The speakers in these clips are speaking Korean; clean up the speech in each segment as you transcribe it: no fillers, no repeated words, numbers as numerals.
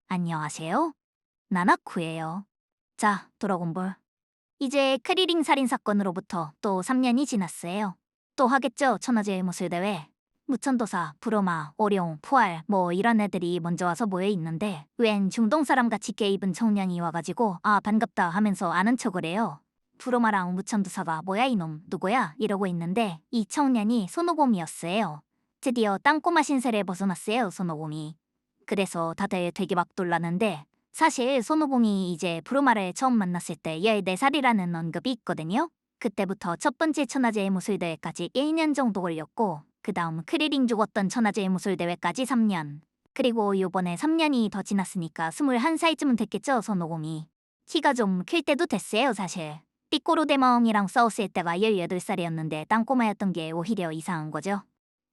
안녕하세요. 나나쿠예요. 자, 드래곤볼. 이제 크리링 살인 사건으로부터 또 3년이 지났어요. 또 하겠죠, 천하제일 무술대회. 무천도사, 부로마, 오룡, 푸알 뭐 이런 애들이 먼저 와서 모여 있는데 웬 중동 사람같이 깨 입은 청년이 와가지고 아 반갑다 하면서 아는 척을 해요. 부로마랑 무천도사가 뭐야 이놈 누구야 이러고 있는데 이 청년이 손오공이었어요. 드디어 땅꼬마 신세를 벗어났어요 손오공이. 그래서 다들 되게 막 놀라는데 사실 손오공이 이제 부루마를 처음 만났을 때 14살이라는 언급이 있거든요. 그때부터 첫 번째 천하제일 무술대회까지 1년 정도 걸렸고 그 다음 크리링 죽었던 천하제일 무술대회까지 3년. 그리고 요번에 3년이 더 지났으니까 21살쯤은 됐겠죠 손오공이. 키가 좀 클 때도 됐어요 사실. 삐꼬로 대마왕이랑 싸웠을 때가 18살이었는데 땅꼬마였던 게 오히려 이상한 거죠.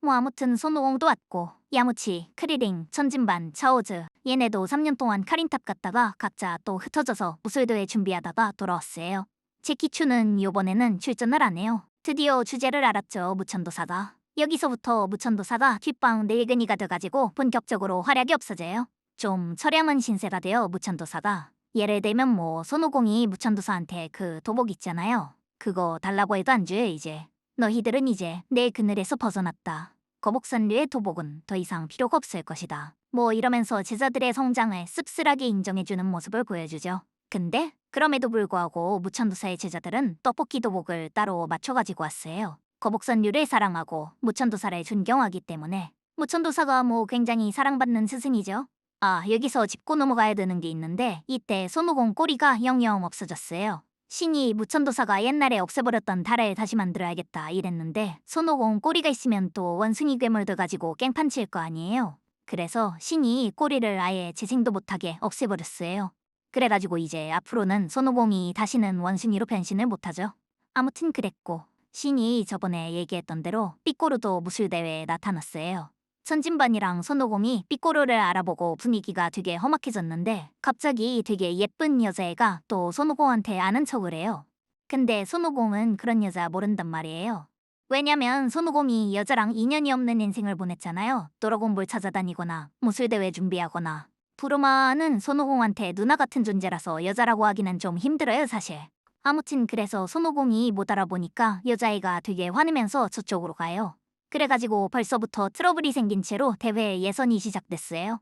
뭐 아무튼 손오공도 왔고 야무치, 크리링, 천진반, 차오즈 얘네도 3년 동안 카린탑 갔다가 각자 또 흩어져서 무술대회 준비하다가 돌아왔어요. 제키추는 요번에는 출전을 안 해요. 드디어 주제를 알았죠 무천도사가. 여기서부터 무천도사가 뒷방 늙은이가 돼가지고 본격적으로 활약이 없어져요. 좀 처량한 신세가 돼요 무천도사가. 예를 들면 뭐 손오공이 무천도사한테 그 도복 있잖아요. 그거 달라고 해도 안 줘요 이제. 너희들은 이제 내 그늘에서 벗어났다. 거북선류의 도복은 더 이상 필요가 없을 것이다. 뭐 이러면서 제자들의 성장을 씁쓸하게 인정해주는 모습을 보여주죠. 근데 그럼에도 불구하고 무천도사의 제자들은 떡볶이 도복을 따로 맞춰가지고 왔어요. 거북선류를 사랑하고 무천도사를 존경하기 때문에 무천도사가 뭐 굉장히 사랑받는 스승이죠. 아 여기서 짚고 넘어가야 되는 게 있는데 이때 손오공 꼬리가 영영 없어졌어요. 신이 무천도사가 옛날에 없애버렸던 달을 다시 만들어야겠다 이랬는데 손오공 꼬리가 있으면 또 원숭이 괴물 돼가지고 깽판 칠 거 아니에요. 그래서 신이 꼬리를 아예 재생도 못하게 없애버렸어요. 그래가지고 이제 앞으로는 손오공이 다시는 원숭이로 변신을 못하죠. 아무튼 그랬고 신이 저번에 얘기했던 대로 삐꼬루도 무술대회에 나타났어요. 천진반이랑 손오공이 삐꼬루를 알아보고 분위기가 되게 험악해졌는데 갑자기 되게 예쁜 여자애가 또 손오공한테 아는 척을 해요. 근데 손오공은 그런 여자 모른단 말이에요. 왜냐면 손오공이 여자랑 인연이 없는 인생을 보냈잖아요. 드래곤볼 찾아다니거나 무술대회 준비하거나. 부르마는 손오공한테 누나 같은 존재라서 여자라고 하기는 좀 힘들어요 사실. 아무튼 그래서 손오공이 못 알아보니까 여자애가 되게 화내면서 저쪽으로 가요. 그래가지고 벌써부터 트러블이 생긴 채로 대회 예선이 시작됐어요.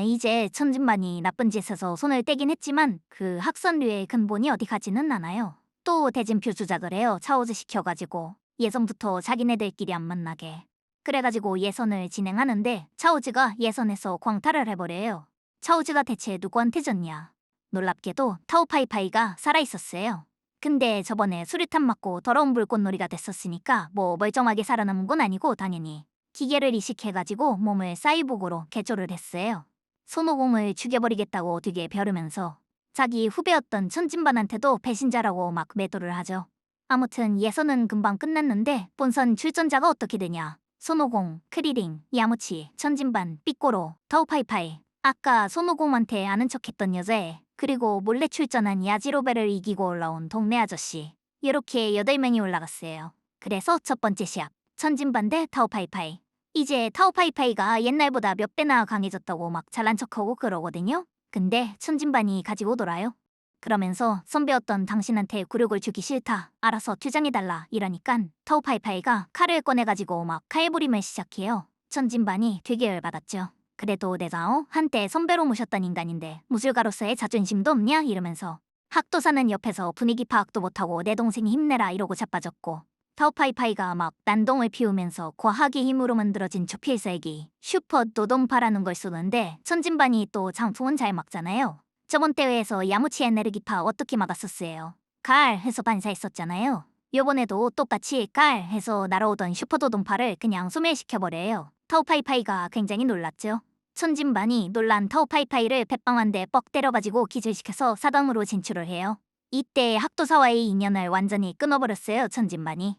이제 천진반이 나쁜 짓에서 손을 떼긴 했지만 그 학선류의 근본이 어디 가지는 않아요. 또 대진표 조작을 해요. 차오즈 시켜가지고 예선부터 자기네들끼리 안 만나게. 그래가지고 예선을 진행하는데 차오즈가 예선에서 광탈을 해버려요. 차오즈가 대체 누구한테 졌냐. 놀랍게도 타오파이파이가 살아있었어요. 근데 저번에 수류탄 맞고 더러운 불꽃놀이가 됐었으니까 뭐 멀쩡하게 살아남은 건 아니고 당연히 기계를 이식해가지고 몸을 사이보그로 개조를 했어요. 손오공을 죽여버리겠다고 되게 벼르면서 자기 후배였던 천진반한테도 배신자라고 막 매도를 하죠. 아무튼 예선은 금방 끝났는데 본선 출전자가 어떻게 되냐. 손오공, 크리링, 야무치, 천진반, 삐꼬로, 타오파이파이 아까 손오공한테 아는 척했던 여자애 그리고 몰래 출전한 야지로베를 이기고 올라온 동네 아저씨 이렇게 8명이 올라갔어요. 그래서 첫 번째 시합 천진반 대 타오파이파이. 이제 타오파이파이가 옛날보다 몇 배나 강해졌다고 막 잘난 척하고 그러거든요. 근데 천진반이 가지고 놀아요. 그러면서 선배였던 당신한테 굴욕을 주기 싫다. 알아서 퇴장해달라. 이러니깐 타오파이파이가 칼을 꺼내가지고 막 칼부림을 시작해요. 천진반이 되게 열받았죠. 그래도 내가 한때 선배로 모셨던 인간인데 무술가로서의 자존심도 없냐? 이러면서 학도사는 옆에서 분위기 파악도 못하고 내 동생이 힘내라 이러고 자빠졌고 타오파이파이가 막 난동을 피우면서 과학의 힘으로 만들어진 초필살기 슈퍼 도돈파라는 걸 쏘는데 천진반이 또 장풍은 잘 막잖아요. 저번 대회에서 야무치 에네르기파 어떻게 막았었어요. 칼 해서 반사했었잖아요. 요번에도 똑같이 칼 해서 날아오던 슈퍼 도돈파를 그냥 소멸시켜버려요. 타오파이파이가 굉장히 놀랐죠. 천진반이 놀란 타오파이파이를 뱃방 한 대 뻑 때려가지고 기절시켜서 사당으로 진출을 해요. 이때 학도사와의 인연을 완전히 끊어버렸어요 천진반이.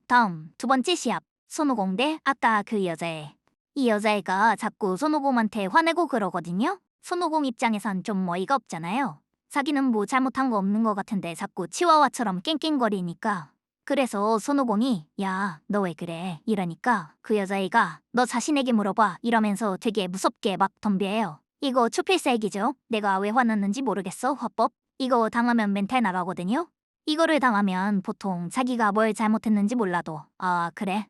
다음 두 번째 시합 손오공 대 아까 그 여자애. 이 여자애가 자꾸 손오공한테 화내고 그러거든요. 손오공 입장에선 좀 어이가 없잖아요. 자기는 뭐 잘못한 거 없는 거 같은데 자꾸 치와와처럼 깽깽거리니까. 그래서 손오공이 야, 너 왜 그래? 이러니까 그 여자애가 너 자신에게 물어봐 이러면서 되게 무섭게 막 덤벼요. 이거 초필살기죠. 내가 왜 화났는지 모르겠어. 화법. 이거 당하면 멘탈 나가거든요. 이거를 당하면 보통 자기가 뭘 잘못했는지 몰라도 아 그래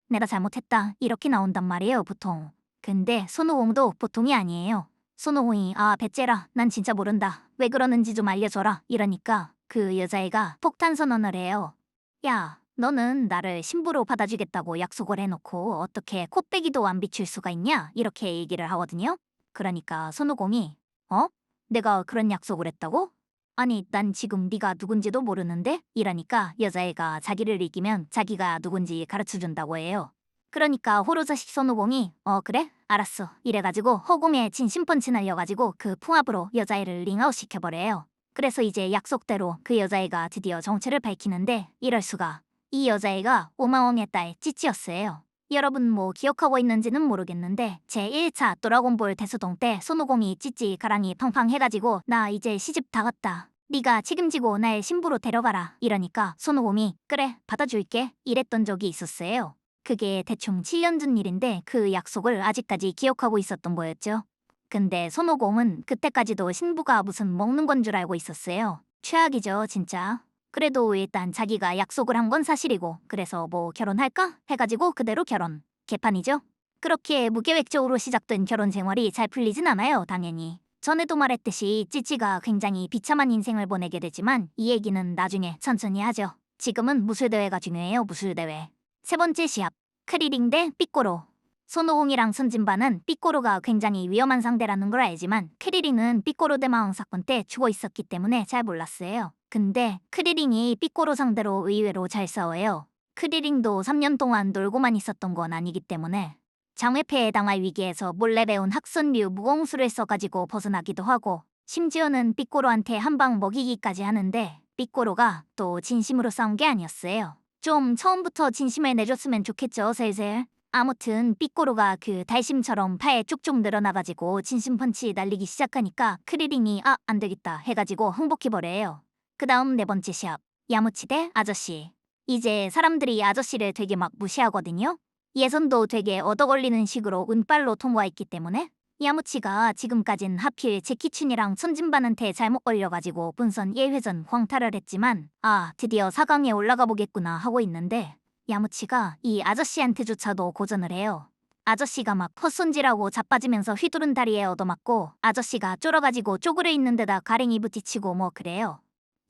내가 잘못했다 이렇게 나온단 말이에요 보통. 근데 손오공도 보통이 아니에요. 손오공이 아 배째라 난 진짜 모른다 왜 그러는지 좀 알려줘라 이러니까 그 여자애가 폭탄 선언을 해요. 야 너는 나를 신부로 받아주겠다고 약속을 해놓고 어떻게 코빼기도 안 비출 수가 있냐 이렇게 얘기를 하거든요. 그러니까 손오공이 어? 내가 그런 약속을 했다고? 아니 난 지금 네가 누군지도 모르는데? 이러니까 여자애가 자기를 이기면 자기가 누군지 가르쳐준다고 해요. 그러니까 호로자식 손오공이 그래? 알았어 이래가지고 허공에 진심펀치 날려가지고 그 풍압으로 여자애를 링아웃 시켜버려요. 그래서 이제 약속대로 그 여자애가 드디어 정체를 밝히는데 이럴 수가. 이 여자애가 오마왕의 딸 찌찌였어요. 여러분 뭐 기억하고 있는지는 모르겠는데 제1차 드라곤볼 대수동 때 손오공이 찌찌 가랑이 팡팡 해가지고 나 이제 시집 다 갔다. 네가 책임지고 날 신부로 데려가라 이러니까 손오공이 그래 받아줄게 이랬던 적이 있었어요. 그게 대충 7년 전 일인데 그 약속을 아직까지 기억하고 있었던 거였죠. 근데 손오공은 그때까지도 신부가 무슨 먹는 건 줄 알고 있었어요. 최악이죠 진짜. 그래도 일단 자기가 약속을 한 건 사실이고 그래서 뭐 결혼할까? 해가지고 그대로 결혼. 개판이죠? 그렇게 무계획적으로 시작된 결혼 생활이 잘 풀리진 않아요 당연히. 전에도 말했듯이 찌찌가 굉장히 비참한 인생을 보내게 되지만 이 얘기는 나중에 천천히 하죠. 지금은 무술대회가 중요해요 무술대회. 세 번째 시합. 크리링 대 삐꼬로. 손오공이랑 손진바는 삐꼬로가 굉장히 위험한 상대라는 걸 알지만 크리링은 삐꼬로 대마왕 사건 때 죽어 있었기 때문에 잘 몰랐어요. 근데 크리링이 삐꼬로 상대로 의외로 잘 싸워요. 크리링도 3년 동안 놀고만 있었던 건 아니기 때문에 장외폐에 당할 위기에서 몰래 배운 학선류 무공수를 써가지고 벗어나기도 하고 심지어는 삐꼬로한테 한 방 먹이기까지 하는데 삐꼬로가 또 진심으로 싸운 게 아니었어요. 좀 처음부터 진심을 내줬으면 좋겠죠 슬슬. 아무튼 삐꼬로가 그 달심처럼 팔에 쭉쭉 늘어나가지고 진심 펀치 날리기 시작하니까 크리링이 아 안되겠다 해가지고 항복해버려요. 그 다음 네 번째 시합. 야무치 대 아저씨. 이제 사람들이 아저씨를 되게 막 무시하거든요. 예선도 되게 얻어걸리는 식으로 운빨로 통과했기 때문에 야무치가 지금까진 하필 제키춘이랑 손진반한테 잘못 걸려가지고 본선 1회전 광탈을 했지만 아 드디어 4강에 올라가 보겠구나 하고 있는데 야무치가 이 아저씨한테조차도 고전을 해요. 아저씨가 막 헛손질하고 자빠지면서 휘두른 다리에 얻어맞고 아저씨가 쫄아가지고 쪼그려 있는 데다 가랭이 부딪히고 뭐 그래요.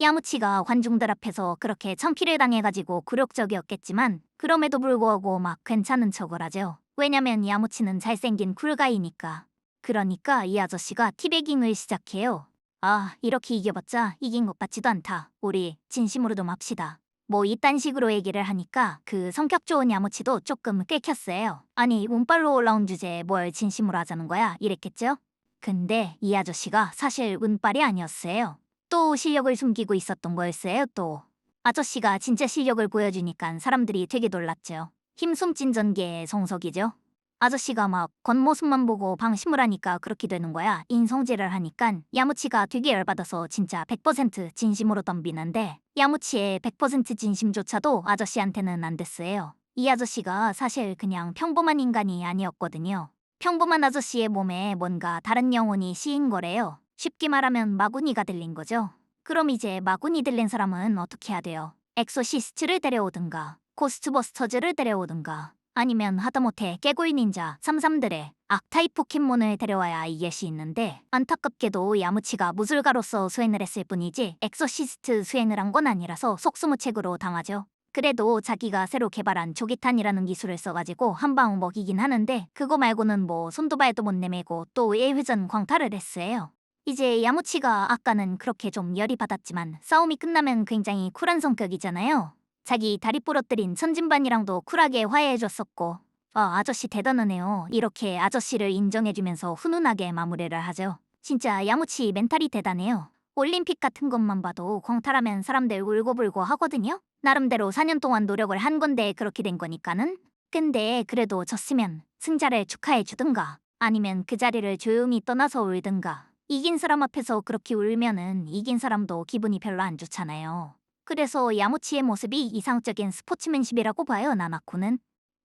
야무치가 관중들 앞에서 그렇게 천피를 당해가지고 굴욕적이었겠지만 그럼에도 불구하고 막 괜찮은 척을 하죠. 왜냐면 야무치는 잘생긴 쿨가이니까. 그러니까 이 아저씨가 티베깅을 시작해요. 아 이렇게 이겨봤자 이긴 것 같지도 않다. 우리 진심으로 좀 합시다. 뭐 이딴 식으로 얘기를 하니까 그 성격 좋은 야무치도 조금 끓켰어요. 아니 운빨로 올라온 주제에 뭘 진심으로 하자는 거야 이랬겠죠? 근데 이 아저씨가 사실 운빨이 아니었어요. 또 실력을 숨기고 있었던 거였어요 또. 아저씨가 진짜 실력을 보여주니까 사람들이 되게 놀랐죠. 힘숨찐 전개의 성석이죠. 아저씨가 막 겉모습만 보고 방심을 하니까 그렇게 되는 거야. 인성질을 하니깐 야무치가 되게 열받아서 진짜 100% 진심으로 덤비는데 야무치의 100% 진심조차도 아저씨한테는 안 됐어요. 이 아저씨가 사실 그냥 평범한 인간이 아니었거든요. 평범한 아저씨의 몸에 뭔가 다른 영혼이 씌인 거래요. 쉽게 말하면 마구니가 들린 거죠. 그럼 이제 마구니 들린 사람은 어떻게 해야 돼요? 엑소시스트를 데려오든가 고스트버스터즈를 데려오든가 아니면 하다못해 깨구이 닌자 33들의 악타입 포켓몬을 데려와야 이길 수 있는데 안타깝게도 야무치가 무술가로서 수행을 했을 뿐이지 엑소시스트 수행을 한 건 아니라서 속수무책으로 당하죠. 그래도 자기가 새로 개발한 조기탄이라는 기술을 써가지고 한 방 먹이긴 하는데 그거 말고는 뭐 손도 발도 못 내밀고 또 1회전 광탈을 했어요. 이제 야무치가 아까는 그렇게 좀 열이 받았지만 싸움이 끝나면 굉장히 쿨한 성격이잖아요. 자기 다리 부러뜨린 천진반이랑도 쿨하게 화해해줬었고 아저씨 대단하네요. 이렇게 아저씨를 인정해주면서 훈훈하게 마무리를 하죠. 진짜 야무치 멘탈이 대단해요. 올림픽 같은 것만 봐도 광탈하면 사람들 울고불고 하거든요. 나름대로 4년 동안 노력을 한 건데 그렇게 된 거니까는. 근데 그래도 졌으면 승자를 축하해주든가 아니면 그 자리를 조용히 떠나서 울든가. 이긴 사람 앞에서 그렇게 울면은 이긴 사람도 기분이 별로 안 좋잖아요. 그래서 야무치의 모습이 이상적인 스포츠맨십이라고 봐요 나나코는.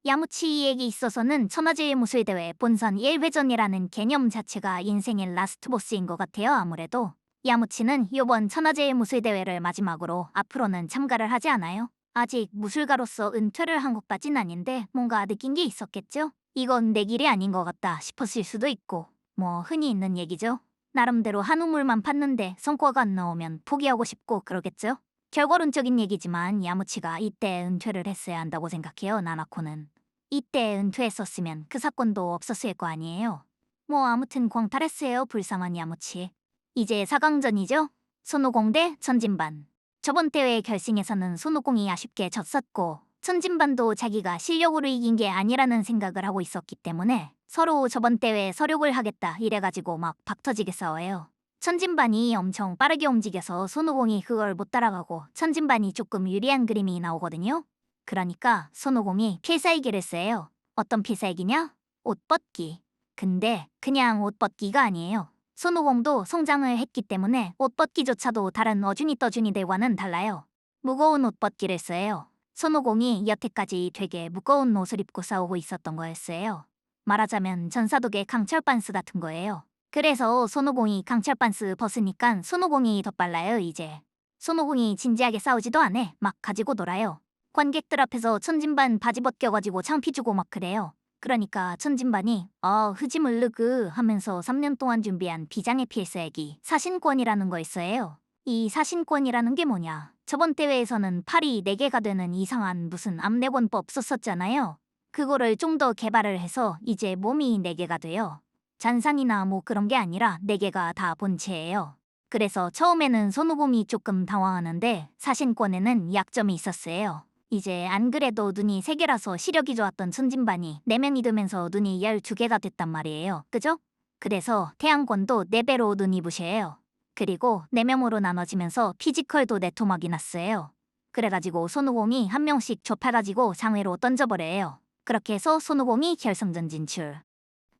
야무치에게 있어서는 천하제일 무술대회 본선 1회전이라는 개념 자체가 인생의 라스트 보스인 것 같아요. 아무래도 야무치는 이번 천하제일 무술대회를 마지막으로 앞으로는 참가를 하지 않아요. 아직 무술가로서 은퇴를 한 것까진 아닌데 뭔가 느낀 게 있었겠죠? 이건 내 길이 아닌 것 같다 싶었을 수도 있고 뭐 흔히 있는 얘기죠. 나름대로 한 우물만 팠는데 성과가 안 나오면 포기하고 싶고 그러겠죠? 결과론적인 얘기지만 야무치가 이때 은퇴를 했어야 한다고 생각해요. 나나코는. 이때 은퇴했었으면 그 사건도 없었을 거 아니에요. 뭐 아무튼 광탈했어요. 불쌍한 야무치. 이제 4강전이죠? 손오공 대 천진반. 저번 대회 결승에서는 손오공이 아쉽게 졌었고 천진반도 자기가 실력으로 이긴 게 아니라는 생각을 하고 있었기 때문에 서로 저번 대회에 서력을 하겠다 이래가지고 막 박터지게 싸워요. 천진반이 엄청 빠르게 움직여서 손오공이 그걸 못 따라가고 천진반이 조금 유리한 그림이 나오거든요. 그러니까 손오공이 필살기를 써요. 어떤 필살기냐? 옷 벗기. 근데 그냥 옷 벗기가 아니에요. 손오공도 성장을 했기 때문에 옷 벗기조차도 다른 어준이 떠준이들과는 달라요. 무거운 옷 벗기를 써요. 손오공이 여태까지 되게 무거운 옷을 입고 싸우고 있었던 거였어요. 말하자면 전사독의 강철반스 같은 거예요. 그래서 손오공이 강철반스 벗으니깐 손오공이 더 빨라요 이제. 손오공이 진지하게 싸우지도 않아. 막 가지고 놀아요. 관객들 앞에서 천진반 바지 벗겨가지고 창피 주고 막 그래요. 그러니까 천진반이 흐지물르그 하면서 3년 동안 준비한 비장의 필살기 사신권이라는 거 있어요. 이 사신권이라는 게 뭐냐. 저번 대회에서는 팔이 4개가 되는 이상한 무슨 암내권법 썼었잖아요. 그거를 좀 더 개발을 해서 이제 몸이 4개가 돼요. 잔상이나 뭐 그런 게 아니라 4개가 다 본체예요. 그래서 처음에는 손오공이 조금 당황하는데 사신권에는 약점이 있었어요. 이제 안 그래도 눈이 3개라서 시력이 좋았던 천진반이 4명이 되면서 눈이 12개가 됐단 말이에요. 그죠? 그래서 태양권도 4배로 눈이 부셔요. 그리고 4명으로 나눠지면서 피지컬도 4토막이 났어요. 그래가지고 손오공이 한 명씩 좁혀가지고 장외로 던져버려요. 그렇게 해서 손오공이 결승전 진출.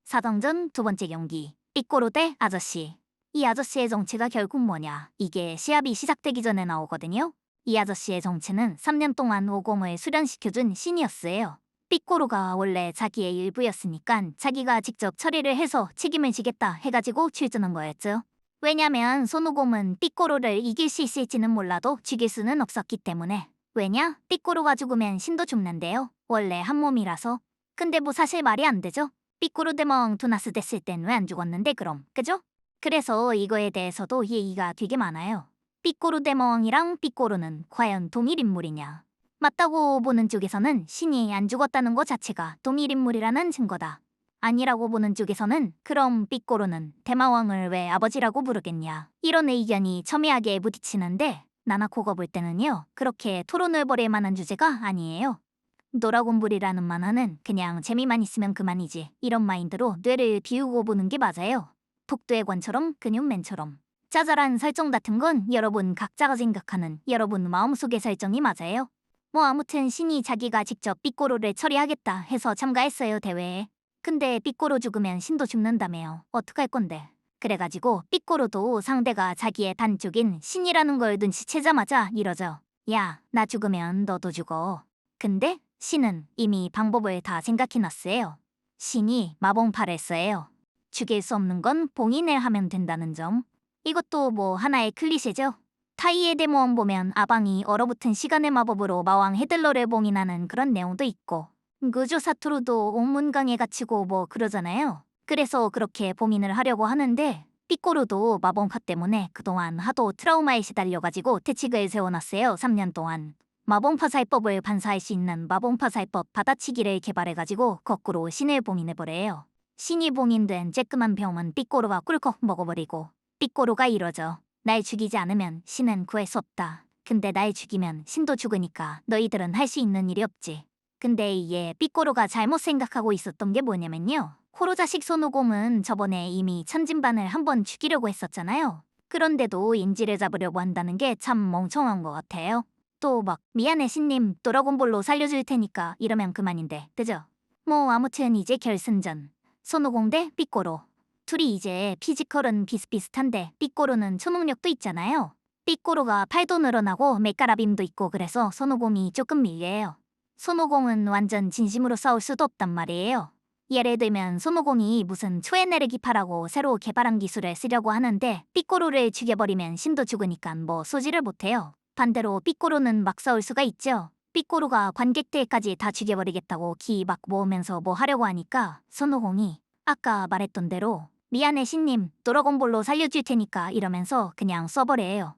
4강전 두 번째 경기 삐꼬로 대 아저씨. 이 아저씨의 정체가 결국 뭐냐. 이게 시합이 시작되기 전에 나오거든요. 이 아저씨의 정체는 3년 동안 오공을 수련시켜준 신이었어요. 삐꼬로가 원래 자기의 일부였으니까 자기가 직접 처리를 해서 책임을 지겠다 해가지고 출전한 거였죠. 왜냐면 손오공은 삐꼬로를 이길 수 있을지는 몰라도 죽일 수는 없었기 때문에. 왜냐? 삐꼬로가 죽으면 신도 죽는데요. 원래 한 몸이라서. 근데 뭐 사실 말이 안 되죠. 삐꼬로 대멍 도나스 됐을 땐 왜 안 죽었는데 그럼, 그죠? 그래서 이거에 대해서도 얘기가 되게 많아요. 삐꼬로 대멍이랑 삐꼬로는 과연 동일 인물이냐? 맞다고 보는 쪽에서는 신이 안 죽었다는 것 자체가 동일 인물이라는 증거다. 아니라고 보는 쪽에서는 그럼 삐꼬로는 대마왕을 왜 아버지라고 부르겠냐? 이런 의견이 첨예하게 부딪히는데 나나코가 볼 때는요. 그렇게 토론을 벌일 만한 주제가 아니에요. 노라곤볼이라는 만화는 그냥 재미만 있으면 그만이지 이런 마인드로 뇌를 비우고 보는 게 맞아요. 독도의 관처럼 근육맨처럼 짜잘한 설정 같은 건 여러분 각자가 생각하는 여러분 마음속의 설정이 맞아요. 뭐 아무튼 신이 자기가 직접 삐꼬로를 처리하겠다 해서 참가했어요 대회에. 근데 삐꼬로 죽으면 신도 죽는다며요. 어떡할 건데. 그래가지고 삐꼬로도 상대가 자기의 단쪽인 신이라는 걸 눈치채자마자 이러죠. 야, 나 죽으면 너도 죽어. 근데 신은 이미 방법을 다 생각해놨어요. 신이 마봉파를 써요. 죽일 수 없는 건 봉인을 하면 된다는 점. 이것도 뭐 하나의 클리셰죠. 타이의 데모원 보면 아방이 얼어붙은 시간의 마법으로 마왕 헤들러를 봉인하는 그런 내용도 있고 그조 사토루도 옥문강에 갇히고 뭐 그러잖아요. 그래서 그렇게 봉인을 하려고 하는데 삐꼬르도 마봉파 때문에 그동안 하도 트라우마에 시달려가지고 대책을 세워놨어요. 3년 동안. 마봉파살법을 반사할 수 있는 마봉파살법 받아치기를 개발해가지고 거꾸로 신을 봉인해버려요. 신이 봉인된 쬐끄만 병은 삐꼬로가 꿀꺽 먹어버리고 삐꼬로가 이러죠. 날 죽이지 않으면 신은 구할 수 없다. 근데 날 죽이면 신도 죽으니까 너희들은 할 수 있는 일이 없지. 근데 이게 삐꼬로가 잘못 생각하고 있었던 게 뭐냐면요. 코로 자식 손오공은 저번에 이미 천진반을 한번 죽이려고 했었잖아요. 그런데도 인지를 잡으려고 한다는 게 참 멍청한 것 같아요. 또 막 미안해 신님 드래곤볼로 살려줄 테니까 이러면 그만인데 그죠? 뭐 아무튼 이제 결승전 손오공 대 삐꼬로 둘이 이제 피지컬은 비슷비슷한데 삐꼬로는 초능력도 있잖아요. 삐꼬로가 팔도 늘어나고 맥가라빔도 있고 그래서 손오공이 조금 밀려요. 손오공은 완전 진심으로 싸울 수도 없단 말이에요. 예를 들면 손오공이 무슨 초에네르기파라고 새로 개발한 기술을 쓰려고 하는데 삐꼬로를 죽여버리면 신도 죽으니까 뭐 쏘지를 못해요. 반대로 삐꼬로는 막 싸울 수가 있죠. 삐꼬로가 관객들까지 다 죽여버리겠다고 기 막 모으면서 뭐 하려고 하니까 손오공이 아까 말했던 대로 미안해 신님 드래곤볼로 살려줄 테니까 이러면서 그냥 써버려요.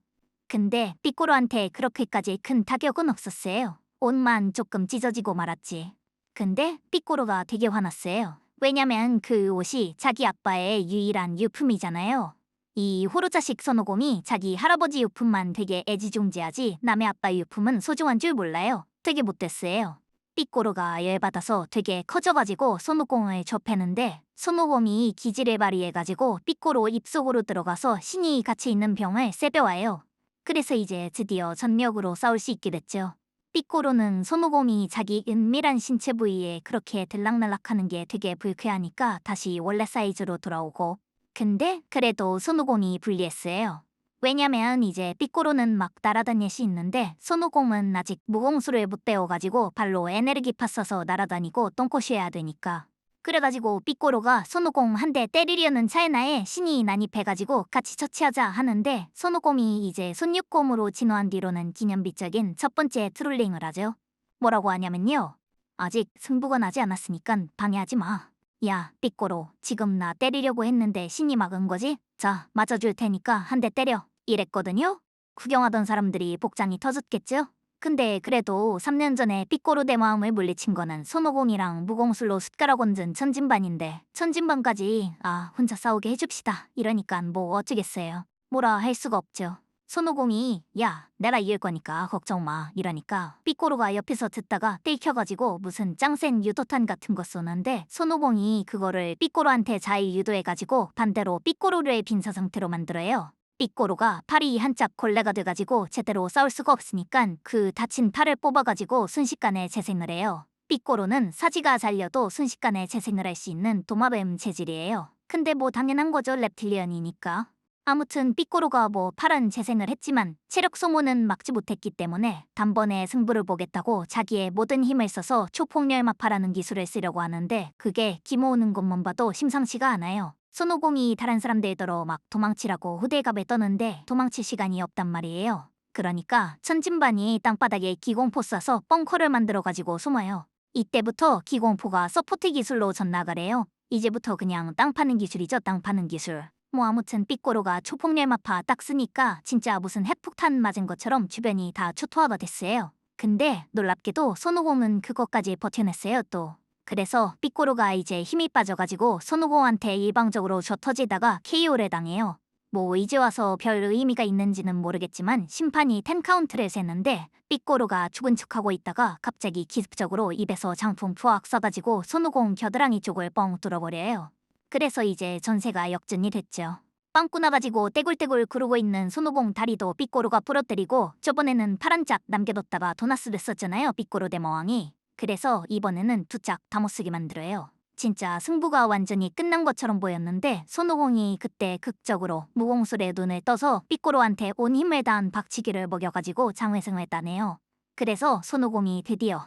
근데 삐꼬로한테 그렇게까지 큰 타격은 없었어요. 옷만 조금 찢어지고 말았지. 근데 삐꼬로가 되게 화났어요. 왜냐면 그 옷이 자기 아빠의 유일한 유품이잖아요. 이 호로자식 손오공이 자기 할아버지 유품만 되게 애지중지하지 남의 아빠 유품은 소중한 줄 몰라요. 되게 못됐어요. 삐꼬로가 열받아서 되게 커져가지고 손오공을 접했는데 손오공이 기지를 발휘해가지고 삐꼬로 입속으로 들어가서 신이 같이 있는 병을 세벼와요. 그래서 이제 드디어 전력으로 싸울 수 있게 됐죠. 삐꼬로는 손오공이 자기 은밀한 신체 부위에 그렇게 들락날락하는 게 되게 불쾌하니까 다시 원래 사이즈로 돌아오고 근데 그래도 손오공이 불리했어요. 왜냐면 이제 삐꼬로는 막 날아다닐 수 있는데 손오공은 아직 무공수를 못 배워가지고 발로 에네르기파 써서 날아다니고 똥꼬쉬어야 되니까 그래가지고 삐꼬로가 손오공 한 대 때리려는 찰나에 신이 난입해가지고 같이 처치하자 하는데 손오공이 이제 손육곰으로 진화한 뒤로는 기념비적인 첫 번째 트롤링을 하죠. 뭐라고 하냐면요. 아직 승부가 나지 않았으니깐 방해하지 마. 야 삐꼬로 지금 나 때리려고 했는데 신이 막은 거지? 자 맞아줄 테니까 한 대 때려. 이랬거든요. 구경하던 사람들이 복장이 터졌겠죠? 근데 그래도 3년 전에 삐꼬로 내 마음을 물리친 거는 손오공이랑 무공술로 숟가락 얹은 천진반인데 천진반까지 혼자 싸우게 해줍시다 이러니깐 뭐 어쩌겠어요. 뭐라 할 수가 없죠. 손오공이 야 내가 이길 거니까 걱정 마 이러니까 삐꼬로가 옆에서 듣다가 떼켜가지고 무슨 짱센 유도탄 같은 거 쏘는데 손오공이 그거를 삐꼬로한테 잘 유도해가지고 반대로 삐꼬로를 빈사 상태로 만들어요. 삐꼬로가 팔이 한짝 걸레가 돼가지고 제대로 싸울 수가 없으니까 그 다친 팔을 뽑아가지고 순식간에 재생을 해요. 삐꼬로는 사지가 잘려도 순식간에 재생을 할 수 있는 도마뱀 체질이에요. 근데 뭐 당연한 거죠 reptilian이니까. 아무튼 삐꼬로가 뭐 팔은 재생을 했지만 체력 소모는 막지 못했기 때문에 단번에 승부를 보겠다고 자기의 모든 힘을 써서 초폭렬마파라는 기술을 쓰려고 하는데 그게 기 모으는 것만 봐도 심상치가 않아요. 손오공이 다른 사람들더러 막 도망치라고 호들갑을 떠는데 도망칠 시간이 없단 말이에요. 그러니까 천진반이 땅바닥에 기공포 쏴서 벙커를 만들어가지고 숨어요. 이때부터 기공포가 서포트 기술로 전나가래요. 이제부터 그냥 땅 파는 기술이죠 땅 파는 기술. 뭐 아무튼 삐꼬로가 초폭렬마파 딱 쓰니까 진짜 무슨 핵폭탄 맞은 것처럼 주변이 다 초토화가 됐어요. 근데 놀랍게도 손오공은 그것까지 버텨냈어요 또. 그래서 삐꼬로가 이제 힘이 빠져가지고 손오공한테 일방적으로 져터지다가 KO를 당해요. 뭐 이제 와서 별 의미가 있는지는 모르겠지만 심판이 10카운트를 세는데 삐꼬로가 죽은 척하고 있다가 갑자기 기습적으로 입에서 장풍 푸악 쏴가지고 손오공 겨드랑이 쪽을 뻥 뚫어버려요. 그래서 이제 전세가 역전이 됐죠. 빵꾸 나가지고 떼굴떼굴 구르고 있는 손오공 다리도 삐꼬로가 부러뜨리고 저번에는 파란 짝 남겨뒀다가 도나스를 썼잖아요 삐꼬로 대魔왕이. 그래서 이번에는 두 짝 다 못쓰게 만들어요. 진짜 승부가 완전히 끝난 것처럼 보였는데 손오공이 그때 극적으로 무공술에 눈을 떠서 삐꼬로한테 온 힘을 다한 박치기를 먹여가지고 장회승을 따네요. 그래서 손오공이 드디어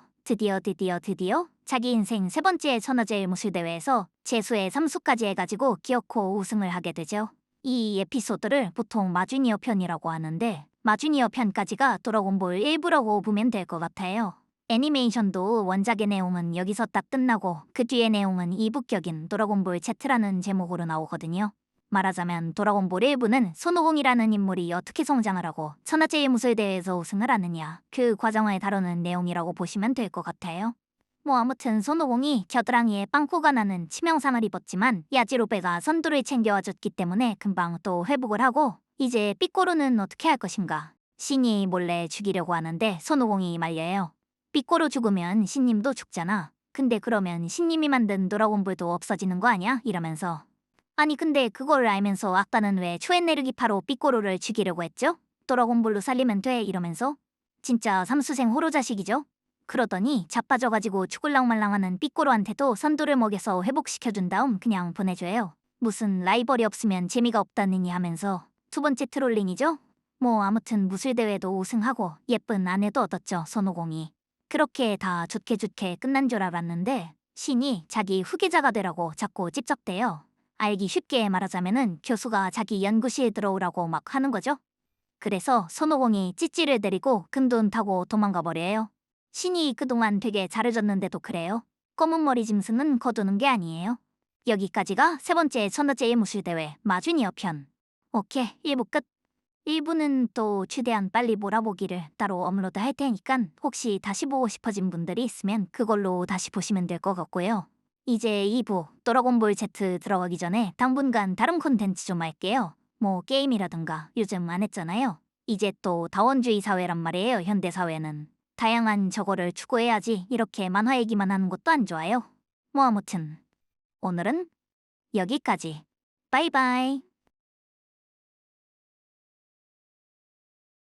자기 인생 세 번째 천하제일 무술대회에서 재수의 3수까지 해가지고 기어코 우승을 하게 되죠. 이 에피소드를 보통 마주니어 편이라고 하는데 마주니어 편까지가 드래곤볼 1부라고 보면 될 것 같아요. 애니메이션도 원작의 내용은 여기서 딱 끝나고 그 뒤의 내용은 2부격인 드래곤볼 Z라는 제목으로 나오거든요. 말하자면 드래곤볼 1부는 손오공이라는 인물이 어떻게 성장을 하고 천하제일 무술대회에서 우승을 하느냐 그 과정을 다루는 내용이라고 보시면 될 것 같아요. 뭐 아무튼 손오공이 겨드랑이에 빵꾸가 나는 치명상을 입었지만 야지로베가 선두를 챙겨와줬기 때문에 금방 또 회복을 하고 이제 삐꼬로는 어떻게 할 것인가. 신이 몰래 죽이려고 하는데 손오공이 말려요. 삐꼬로 죽으면 신님도 죽잖아. 근데 그러면 신님이 만든 드래곤볼도 없어지는 거 아니야? 이러면서 아니 근데 그걸 알면서 아까는 왜 초에네르기파로 삐꼬로를 죽이려고 했죠? 드래곤볼로 살리면 돼 이러면서 진짜 삼수생 호로 자식이죠? 그러더니 자빠져가지고 죽을랑말랑하는 삐꼬로한테도 선두를 먹여서 회복시켜준 다음 그냥 보내줘요. 무슨 라이벌이 없으면 재미가 없다느니 하면서 두 번째 트롤링이죠? 뭐 아무튼 무술대회도 우승하고 예쁜 아내도 얻었죠 손오공이. 그렇게 다 좋게 끝난 줄 알았는데 신이 자기 후계자가 되라고 자꾸 찝적대요. 알기 쉽게 말하자면은 교수가 자기 연구실 들어오라고 막 하는 거죠. 그래서 손오공이 찌찌를 데리고 금돈 타고 도망가 버려요. 신이 그동안 되게 잘해줬는데도 그래요. 검은 머리 짐승은 거두는 게 아니에요. 여기까지가 세 번째 천하제일 무술대회 마주니어 편. 오케이, 1부 끝. 1부는 또 최대한 빨리 몰아보기를 따로 업로드 할 테니까 혹시 다시 보고 싶어진 분들이 있으면 그걸로 다시 보시면 될 것 같고요. 이제 2부 드래곤볼 Z 들어가기 전에 당분간 다른 콘텐츠 좀 할게요. 뭐 게임이라든가 요즘 안 했잖아요. 이제 또 다원주의 사회란 말이에요. 현대사회는. 다양한 저거를 추구해야지 이렇게 만화 얘기만 하는 것도 안 좋아요. 뭐 아무튼 오늘은 여기까지. 바이바이.